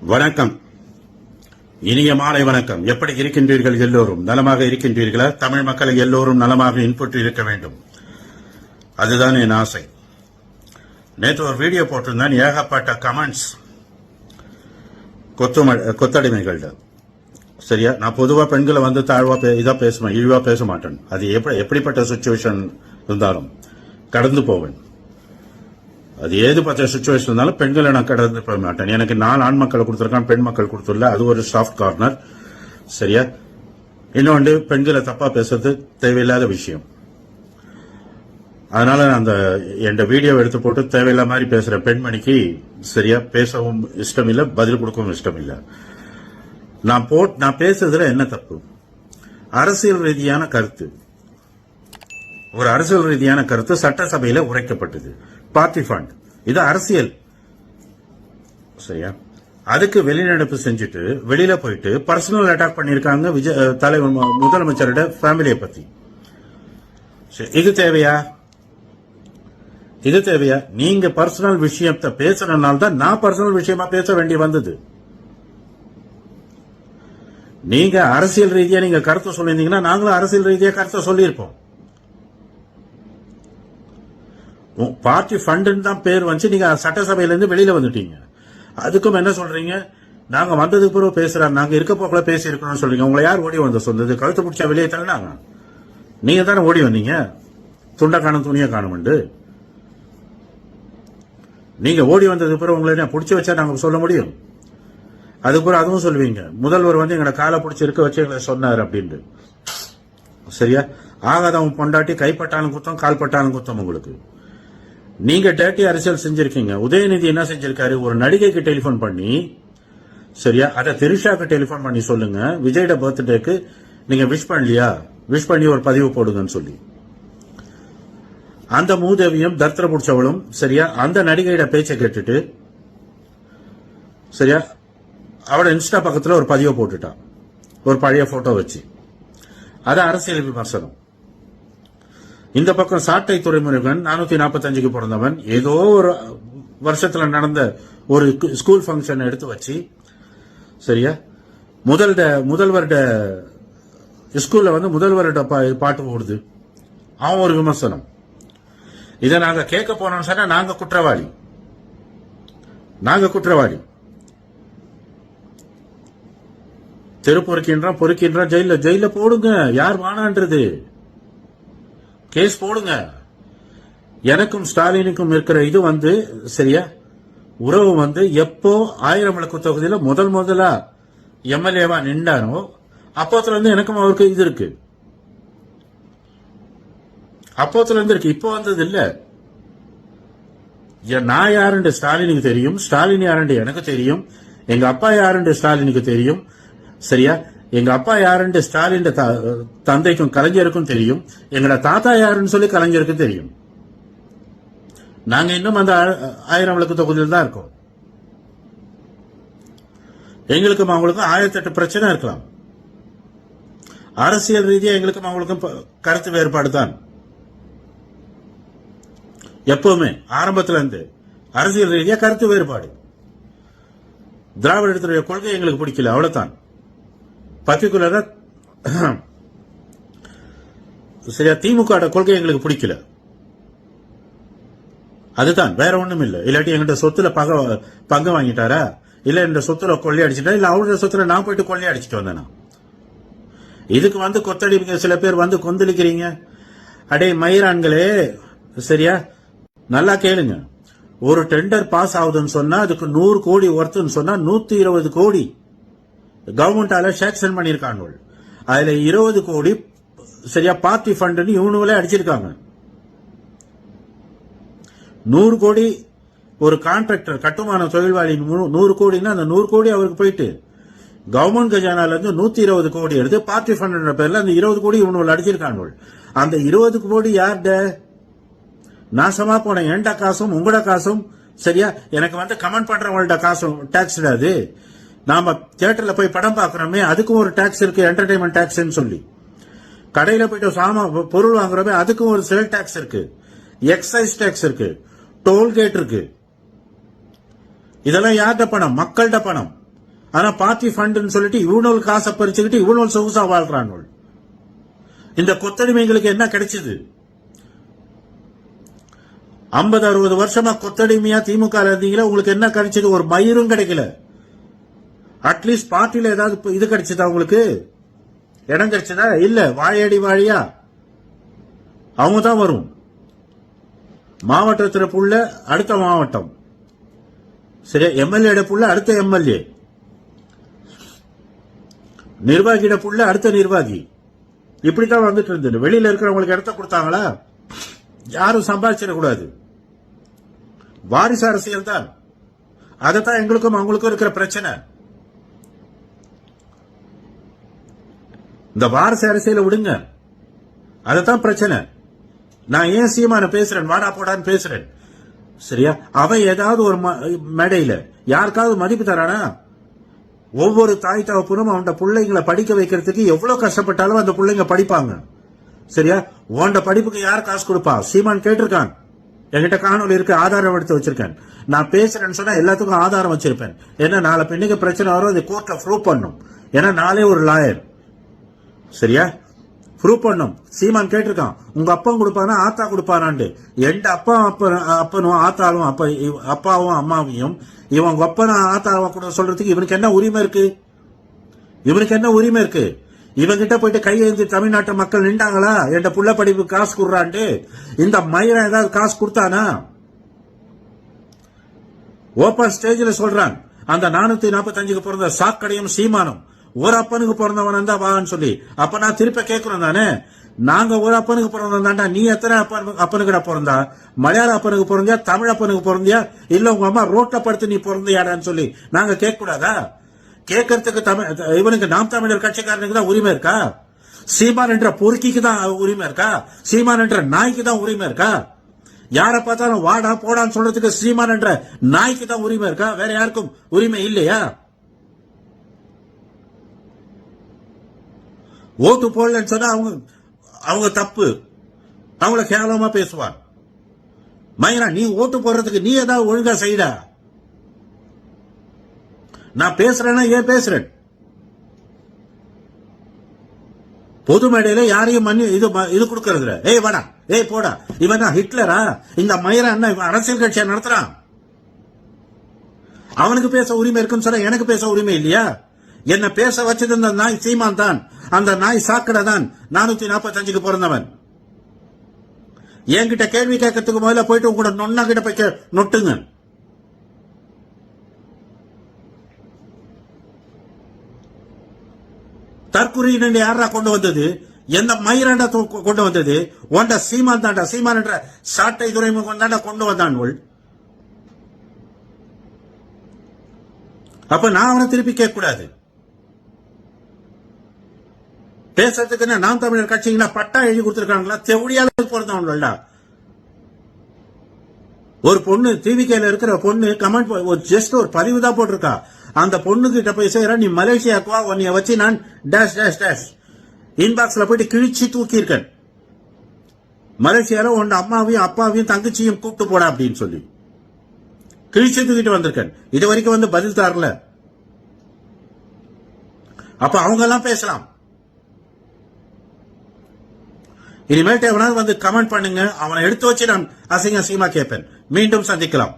வணக்கம். இனிய மாலை வணக்கம். எப்படி இருக்கின்றீர்கள்? எல்லோரும் நலமாக இருக்கின்றீர்களா? தமிழ் மக்களை எல்லோரும் நலமாக இன்புற்று இருக்க வேண்டும், அதுதான் என் ஆசை. நேற்று ஒரு வீடியோ போட்டிருந்தேன், ஏகப்பட்ட கமெண்ட்ஸ் கொத்தடிமைகள்ட. சரியா? நான் பொதுவா பெண்களை வந்து தாழ்வா இதா பேசுவேன், இழிவா பேச மாட்டேன். அது எப்படிப்பட்ட சுச்சுவேஷன் இருந்தாலும் கடந்து போவேன். அது ஏதுப்பட்ட சுச்சுவேஷன் இருந்தாலும் பெண்களை நான் கடந்து போக மாட்டேன். எனக்கு 4 ஆண் மக்களை கொடுத்துருக்கான், பெண் மக்கள் கொடுத்துடல. அது ஒரு சாஃப்ட் கார்னர். சரியா? இன்னொன்று, பெண்களை தப்பா பேசுறது தேவையில்லாத விஷயம். அதனால நான் அந்த என் வீடியோ எடுத்து போட்டு தேவையில்லாத மாதிரி பேசுற பெண்மணிக்கு சரியா பேசவும் இஷ்டம் இல்லை, பதில் கொடுக்கவும் இஷ்டம் இல்லை. நான் பேசுறதுல என்ன தப்பு? அரசியல் ரீதியான கருத்து, ஒரு அரசியல் ரீதியான கருத்து சட்டசபையில உரைக்கப்பட்டது. பார்ட்டி ஃபண்ட், இது அரசியல். சரியா? அதுக்கு வெளிநடப்பு செஞ்சுட்டு வெளியில போயிட்டு பர்சனல் அட்டாக் பண்ணிருக்காங்க தலைவர் முதலமைச்சரோட ஃபேமிலியை பத்தி. இது தேவையா? இது தேவையா? நீங்க பர்சனல் விஷயத்தை பேசுறதுனால தான் நான் பர்சனல் விஷயமா பேச வேண்டி வந்தது. நீங்க அரசியல் ரீதியா நீங்க கருத்து சொல்லியிருந்தீங்கன்னா நாங்களும் அரசியல் ரீதியா கருத்தை சொல்லியிருப்போம். பார்ட்டி ஃபண்ட் தான் பேர் வந்து நீங்க சட்டசபையில இருந்து வெளியில வந்துட்டீங்க. அதுக்கும் என்ன சொல்றீங்க? நாங்க வந்ததுக்கு பிறகு பேசுறாரு, நாங்க இருக்க போக்கல பேசி இருக்கணும்னு சொல்றீங்க. உங்களை யார் ஓடி வந்த சொந்தது? கழுத்து பிடிச்சா வெளியே தள்ளினாங்க. நீங்க தானே ஓடி வந்தீங்க. துண்டை காணும் துணியை காணும்ண்டு நீங்க ஓடி வந்ததுக்கு பிறகு உங்களை என்ன பிடிச்சி வச்சா நாங்க சொல்ல முடியும்? அதுக்கப்புறம் அதுவும் சொல்லுவீங்க, முதல்வர் வந்து எங்களை காலை பிடிச்சி இருக்க வச்சு எங்களை சொன்னார் அப்படின்ட்டு. சரியா? ஆகாதவன் பொண்டாட்டி கைப்பட்டாலும் குத்தம், கால்பட்டாலும் குத்தம். உங்களுக்கு நீங்க டேட்டி அரசியல் செஞ்சிருக்கீங்க. உதயநிதி என்ன செஞ்சிருக்காரு? ஒரு நடிகைக்கு டெலிபோன் பண்ணி, சரியா, அத திரிஷாக்கு டெலிபோன் பண்ணி சொல்லுங்க, விஜயோட பர்த்டேக்கு நீங்க விஷ் பண்ணலையா, விஷ் பண்ணி ஒரு பதிவு போடுங்கன்னு சொல்லி. அந்த மூதேவியும் தர்த்தர புடிச்சவளும் சரியா அந்த நடிகையோட பேச்சை கேட்டுட்டு சரியா அவட இன்ஸ்டா பக்கத்துல ஒரு பதிவை போட்டுட்டான், ஒரு பழைய போட்டோ வச்சு. அது அரசியல் விமர்சனம். இந்த பக்கம் சாட்டை துரைமுருகன் 445க்கு பிறந்தவன், ஏதோ ஒரு வருஷத்துல நடந்த ஒரு ஸ்கூல் ஃபங்க்ஷன் எடுத்து வச்சு சரியா முதல்வருட ஸ்கூல்ல வந்து முதல்வருட பாட்டு ஓடுது. அவன் ஒரு விமர்சனம். இதை நாங்க கேட்க போனோம்னு சொன்னா நாங்க குற்றவாளி. தெரு பொறுக்கின்றோம் ஜெயில போடுங்க. யார் வானான்றது? கேஸ் போடுங்க. எனக்கும் ஸ்டாலினுக்கும் இருக்கிற இது வந்து சரியா உறவு வந்து எப்போ 1000 விளக்கு தொகுதியில முதலா எம்எல்ஏவா நின்றாரோ அப்போத்துல இருந்து எனக்கும் அவருக்கு இது இருக்கு. அப்போத்துல இருந்து இருக்கு, இப்போ வந்தது இல்ல. நான் யாருன்னு ஸ்டாலினுக்கு தெரியும், ஸ்டாலின் யாருன்னு எனக்கு தெரியும், எங்க அப்பா யாருன்னு ஸ்டாலினுக்கு தெரியும். சரியா? எங்க அப்பா யாருன்னு ஸ்டாலின் தந்தைக்கும் கலைஞருக்கும் தெரியும், எங்களோட தாத்தா யாருன்னு சொல்லி கலைஞருக்கும் தெரியும். நாங்க இன்னும் அந்த 1000 விளக்கு தொகுதியில் தான் இருக்கோம். எங்களுக்கும் அவங்களுக்கும் 1008 பிரச்சனை இருக்கலாம். அரசியல் ரீதியா எங்களுக்கும் அவங்களுக்கும் கருத்து வேறுபாடு தான். எப்பவுமே ஆரம்பத்துல இருந்து அரசியல் ரீதியா கருத்து வேறுபாடு. திராவிட இடத்துடைய கொள்கை எங்களுக்கு பிடிக்கல, அவ்வளவுதான். பர்டிகுலரா சரியா திமுக கொள்கை எங்களுக்கு பிடிக்கல, அதுதான், வேற ஒண்ணும் இல்ல. இல்லாட்டி எங்கிட்ட சொத்துல பங்கு வாங்கிட்டாரா, இல்ல இந்த சொத்துல கொள்ளையடிச்சிட்டா, இல்ல அவருடைய சொத்துல நான் போயிட்டு கொள்ளையடிச்சிட்டு வந்தேனா? இதுக்கு வந்து கொத்தடிமைங்க சில பேர் வந்து கொந்தளிக்கிறீங்க. அடே மயிரான்களே, சரியா, நல்லா கேளுங்க. ஒரு டெண்டர் பாஸ் ஆகுதுன்னு சொன்னா அதுக்கு 100 கோடி ஒர்த்துன்னு சொன்னா 120 கோடி கவர்மெண்டால சாங்ஷன் பண்ணிருக்காங்க. அதுல 20 கோடி சரியா பார்ட்டி ஃபண்ட் இவனுங்களே அடிச்சிருக்காங்க. 100 கோடி ஒரு கான்ட்ராக்டர் கட்டுமான தொழில்வாளி 100 கோடினா அந்த 100 கோடி அவருக்கு போயிட்டு கவர்மெண்ட் கஜானால இருந்து 120 கோடி எடுத்து பார்ட்டி ஃபண்ட் பேர்ல அந்த 20 கோடி இவனுங்களை அடிச்சிருக்காங்க. அந்த 20 கோடி யார்ட? நாசமா போன என்ட காசும் உங்களோட காசும். சரியா? எனக்கு வந்து கமெண்ட் பண்றவங்கள்ட்ட காசும் டாக்ஸ் அது. நாம தியேட்டர்ல போய் படம் பாக்குறோமே அதுக்கும் ஒரு டாக்ஸ் இருக்கு, என்டர்டைன்மெண்ட் டாக்ஸ் சொல்லி. கடையில போயிட்டு பொருள் வாங்குறோமே அதுக்கும் ஒரு சேல் டாக்ஸ் இருக்கு, எக்ஸைஸ் டாக்ஸ் இருக்கு, டோல்கேட் இருக்கு. இதெல்லாம் யார்கிட்ட பணம்? மக்கள்கிட்ட பணம். ஆனா பார்ட்டி ஃபண்ட்னு சொல்லிட்டு இவனோல் காசை பறிச்சுக்கிட்டு இவனோல் சொகுசா வாழ்றானோல். இந்த கொத்தடிமைகளுக்கு என்ன கிடைச்சது? 50-60 வருஷமா கொத்தடிமையா திமுக இருந்தீங்களா, உங்களுக்கு என்ன கிடைச்சது? ஒரு மயிரும் கிடைக்கல. அட்லீஸ்ட் பார்ட்டில ஏதாவது இது கிடைச்சதா? உங்களுக்கு இடம் கிடைச்சதா? இல்ல. வாழையடி வாழியா அவங்க தான் வரும். மாவட்டத்தில் புள்ள அடுத்த மாவட்டம், சரி, எம்எல்ஏ புள்ள அடுத்த எம்எல்ஏ, நிர்வாகியிட புள்ள அடுத்த நிர்வாகி, இப்படித்தான் வந்துட்டு இருந்தது. வெளியில இருக்கிறவங்களுக்கு இடத்த கொடுத்தாங்களா? யாரும் சம்பாதிச்சிடக்கூடாது. வாரிசு அரசியல் தான். அதைத்தான் எங்களுக்கும் அவங்களுக்கும் இருக்கிற பிரச்சனை. இந்த வாரிசு அரசியலை விடுங்க, அதுதான் பிரச்சனை. நான் ஏன் சீமான பேசுறேன், வாடா போடான்னு பேசுறேன், சரியா? அவன் ஏதாவது ஒரு மேடையில யாருக்காவது மதிப்பு தரானா? ஒவ்வொரு தாய் தகப்பனும் அவன் பிள்ளைங்களை படிக்க வைக்கிறதுக்கு எவ்வளவு கஷ்டப்பட்டாலும் அந்த பிள்ளைங்க படிப்பாங்க, சரியா? உண்ட படிப்புக்கு யார் காசு கொடுப்பா? சீமான் கேட்டிருக்கான். என்கிட்ட காணொலி இருக்கு, ஆதாரம் எடுத்து வச்சிருக்கேன். நான் பேசுறேன்னு சொன்னா எல்லாத்துக்கும் ஆதாரம் வச்சிருப்பேன். ஏன்னா நாளை பெண்ணுக்கு பிரச்சனை வரும், அது கோர்ட்ல ப்ரூவ் பண்ணும். ஏன்னா நாளே ஒரு லாயர், சரியா? ப்ரூவ் பண்ணும். சீமான் கேட்டிருக்கான், உங்க அப்பன் கொடுப்பானா ஆத்தா கொடுப்பானான்னு. எந்த அப்பனும் ஆத்தாலும் அப்பாவும் அம்மாவையும் இவன் அப்பன ஆத்தாவை கூட சொல்றதுக்கு இவனுக்கு என்ன உரிமை இருக்கு? இவனுக்கு என்ன உரிமை இருக்கு? இவங்கிட்ட போயிட்டு கையெழுந்து தமிழ்நாட்டு மக்கள் நின்றாங்களா என் புள்ள படிப்பு காசு கொடுறான்ட்டு? இந்த மயிரம் ஏதாவது காசு கொடுத்தானா? ஓபன் ஸ்டேஜ்ல சொல்றான், அந்த 445க்கு பிறந்த சாக்கடையும் சீமானும் ஒரு அப்பனுக்கு பிறந்தவன் தான் வான்னு சொல்லி. அப்ப நான் திருப்ப கேட்கணும் தானே, நாங்க ஒரு அப்பனுக்கு பிறந்தோம் தாண்டா, நீ எத்தனை அப்பனுக்குடா பிறந்தா? மலையாள அப்பனுக்கு பிறந்தியா, தமிழ் அப்பனுக்கு பிறந்தியா, இல்ல உங்க அம்மா ரோட்டை படுத்து நீ பிறந்தியாடான்னு சொல்லி நாங்க கேட்க கூடாதா? கேட்கறதுக்கு இவனுக்கு நாம் தமிழர் கட்சிக்காரனுக்கு தான் உரிமை இருக்கா? சீமான் என்ற பொறுக்கிக்கு தான் உரிமை இருக்கா? சீமான் என்ற நாய்க்கு தான் உரிமை இருக்கா? யார பார்த்தாலும் வாடா போடான்னு சொல்றதுக்கு சீமான் என்ற நாய்க்கு தான் உரிமை இருக்கா? வேற யாருக்கும் உரிமை இல்லையா? ஓட்டு போடலன்னு சொன்னா அவங்க தப்பு, அவங்கள கேவலமா பேசுவான். மயிரா, நீ ஓட்டு போடுறதுக்கு நீ ஏதாவது ஒழுங்கா செய்டா. நான் பேசுறேன்னா ஏன் பேசுறேன்? பொது மேடையில யாரையும் இது கொடுக்கறது. ஏய் வாடா, ஏய் போடா, இவன் தான் ஹிட்லரா? இந்த மயிரா என்ன அரசியல் கட்சியா நடத்துறான்? அவனுக்கு பேச உரிமை இருக்குன்னு சொல்ல எனக்கு பேச உரிமை இல்லையா? என்ன பேச வச்சது அந்த நாய் சீமான் தான். அந்த நாய் சாக்கடை தான் 445க்கு பிறந்தவன். என்கிட்ட கேள்வி கேட்கறதுக்கு முதல்ல போயிட்டு உங்களோட நொன்னா கிட்ட போய் நொட்டுங்க. தற்குறியினு யாரா கொண்டு வந்தது? எந்த மயிராண்டா கொண்டு வந்தது? ஒண்ட சீமான் தாண்டா. சீமான் என்ற சாட்டை துறைமுகம் தாண்டா கொண்டு வந்தான். அப்ப நான் அவனை திருப்பி கேட்க கூடாது. பேசுறதுக்கு நாம் தமிழர் கட்சிங்களா பட்டா எழுதி கொடுத்திருக்காங்களா? தெவடியால பிறந்தவன்டா. ஒரு பொண்ணு டிவிகேல இருக்கிற பொண்ணு கமெண்ட் ஜஸ்ட் ஒரு பதிவு தான் போட்டிருக்கா. அந்த பொண்ணு கிட்ட போய் செய்யற, நீ மலேசியாக்கு வா, உன்னைய வச்சு நான் டேஷ் டேஷ் டேஷ் இன்பாக்ஸ்ல போயிட்டு கிழிச்சு தூக்கி இருக்கேன். மலேசியால உன் அம்மாவையும் அப்பாவையும் தங்கச்சியும் கூப்பிட்டு போட அப்படின்னு சொல்லி கிழிச்சு தூக்கிட்டு வந்திருக்கேன். இது வரைக்கும் வந்து பதில் தரல. அப்ப அவங்க எல்லாம் பேசலாம். இனிமேட்டு எவனாவது வந்து கமெண்ட் பண்ணுங்க, அவனை எடுத்து வச்சு நான் அசிங்க அசிங்கமா கேட்பேன். மீண்டும் சந்திக்கலாம்.